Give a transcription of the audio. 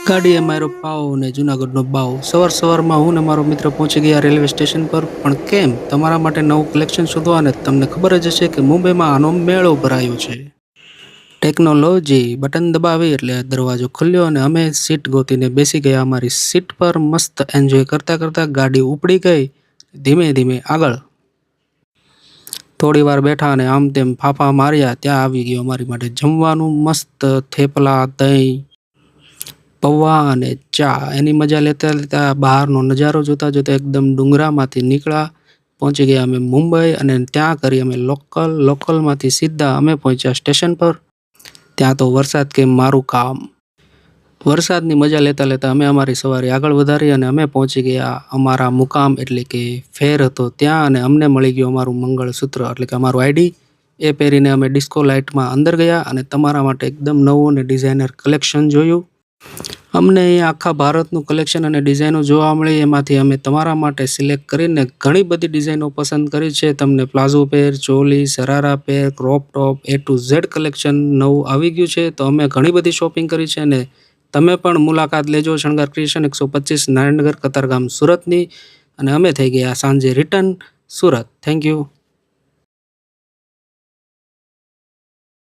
ગાડી એ મારો પાવ ને જુનાગઢનો બાવ. સવારમાં હું ને મારો મિત્ર પહોંચી ગયા રેલવે સ્ટેશન પર. પણ કેમ? તમારા માટે નવું કલેક્શન શોધવા, અને તમને ખબર જ હશે કે મુંબઈમાં આનો મેળો ભરાયો છે. ટેકનોલોજી. બટન દબાવી એટલે દરવાજો ખુલ્યો અને અમે સીટ ગોતીને બેસી ગયા અમારી સીટ પર. મસ્ત એન્જોય કરતા કરતા ગાડી ઉપડી ગઈ ધીમે ધીમે આગળ. થોડી વાર બેઠા અને આમ તેમ ફાંફા માર્યા. ત્યાં આવી ગયું અમારી માટે જમવાનું. મસ્ત થેપલા, દહીં, પૌવા અને ચા. એની મજા લેતા લેતા બહારનો નજારો જોતા જોતા એકદમ ડુંગરામાંથી નીકળ્યા. પહોંચી ગયા અમે મુંબઈ અને ત્યાં કરી અમે લોકલમાંથી સીધા અમે પહોંચ્યા સ્ટેશન પર. ત્યાં તો વરસાદ કે મારું કામ. વરસાદની મજા લેતા લેતા અમે અમારી સવારી આગળ વધારી અને અમે પહોંચી ગયા અમારા મુકામ એટલે કે ફેર હતો ત્યાં. અને અમને મળી ગયું અમારું મંગળસૂત્ર એટલે કે અમારું આઈડી. એ પહેરીને અમે ડિસ્કો લાઇટમાં અંદર ગયા અને તમારા માટે એકદમ નવું અને ડિઝાઇનર કલેક્શન જોયું. અમને અહીંયા આખા ભારતનું કલેક્શન અને ડિઝાઇનો જોવા મળી. એમાંથી અમે તમારા માટે સિલેક્ટ કરીને ઘણી બધી ડિઝાઇનો પસંદ કરી છે. તમને palazzo pair, choli, sharara pair, crop top, A to Z collection નવું આવી ગયું છે. તો અમે ઘણી બધી શોપિંગ કરી છે અને તમે પણ મુલાકાત લેજો. શણગાર ક્રિએશન 125 નારાયણનગર કતારગામ સુરતની. અને અમે થઈ ગયા સાંજે રિટર્ન સુરત. Thank you.